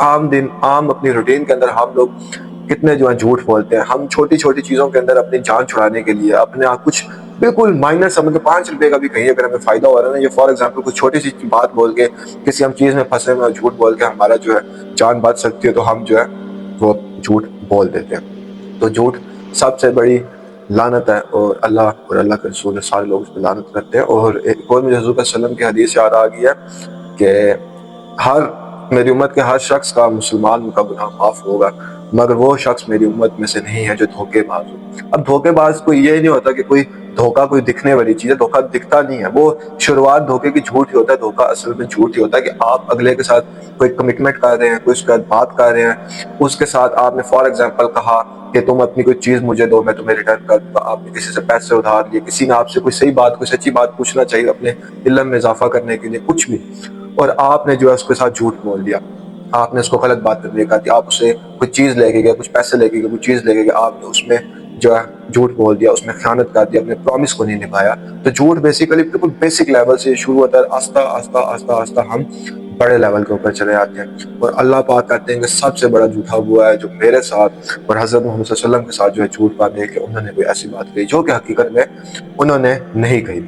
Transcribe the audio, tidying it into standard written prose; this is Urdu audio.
عام اپنی روٹین کے اندر ہم لوگ کتنے جو ہے جھوٹ بولتے ہیں. ہم چھوٹی چھوٹی چیزوں کے اندر اپنی جان چھڑانے کے لیے اپنے آپ کچھ بالکل مائنر سمجھ کے 5 روپے کا بھی کہیں اگر ہمیں فائدہ ہو رہا ہے نا, یہ فار ایگزامپل کچھ چھوٹی سی بات بول کے کسی ہم چیز میں پھنسے ہوئے جھوٹ بول کے ہمارا جو ہے جان بچ سکتی ہے, تو ہم جو ہے وہ جھوٹ بول دیتے ہیں. تو جھوٹ سب سے بڑی لعنت ہے, اور اللہ کے رسول سارے لوگ اس پہ لعنت کرتے ہیں. اور ایک اور مجھے حضور صلی اللہ علیہ وسلم کی حدیث یاد آ گئی ہے کہ میری امت کے ہر شخص کا مسلمان کا گناہ معاف ہوگا, مگر وہ شخص میری امت میں سے نہیں ہے جو دھوکے باز ہو. اب دھوکے باز کوئی یہ نہیں ہوتا کہ کوئی دھوکا کوئی دکھنے والی چیز ہے, دھوکا دکھتا نہیں ہے, وہ شروعات دھوکے کی جھوٹ ہی ہوتا ہے. دھوکا اصل میں جھوٹ ہی ہوتا ہے کہ آپ اگلے کے ساتھ کوئی کمٹمنٹ کر رہے ہیں, کوئی اس کے ساتھ بات کر رہے ہیں, اس کے ساتھ آپ نے فار ایگزامپل کہا کہ تم اپنی کوئی چیز مجھے دو میں تمہیں ریٹرن کر دوں گا. آپ نے کسی سے پیسے ادھار لیے, کسی نے آپ سے کوئی صحیح بات کوئی سچی بات پوچھنا چاہیے اپنے علم میں اضافہ کرنے کے لیے, کچھ بھی, اور آپ نے جو ہے اس کے ساتھ جھوٹ بول دیا, آپ نے اس کو غلط بات کرنے کا دیا, آپ اسے کچھ چیز لے کے گئے, کچھ پیسے لے کے گئے, کچھ چیز لے کے گئے, آپ نے اس میں جو ہے جھوٹ بول دیا, اس میں خیانت کر دیا, اپنے پرومس کو نہیں نبھایا. تو جھوٹ بیسیکلی بالکل بیسک لیول سے شروع ہوتا ہے, آہستہ آہستہ آہستہ آہستہ ہم بڑے لیول کے اوپر چلے آتے ہیں. اور اللہ پاک کہتے ہیں کہ سب سے بڑا جھوٹا ہوا ہے جو میرے ساتھ اور حضرت محمد صلی اللہ علیہ وسلم کے ساتھ جو ہے جھوٹ باندھے کہ انہوں نے کوئی ایسی بات کہی جو کہ حقیقت میں انہوں نے نہیں کہی.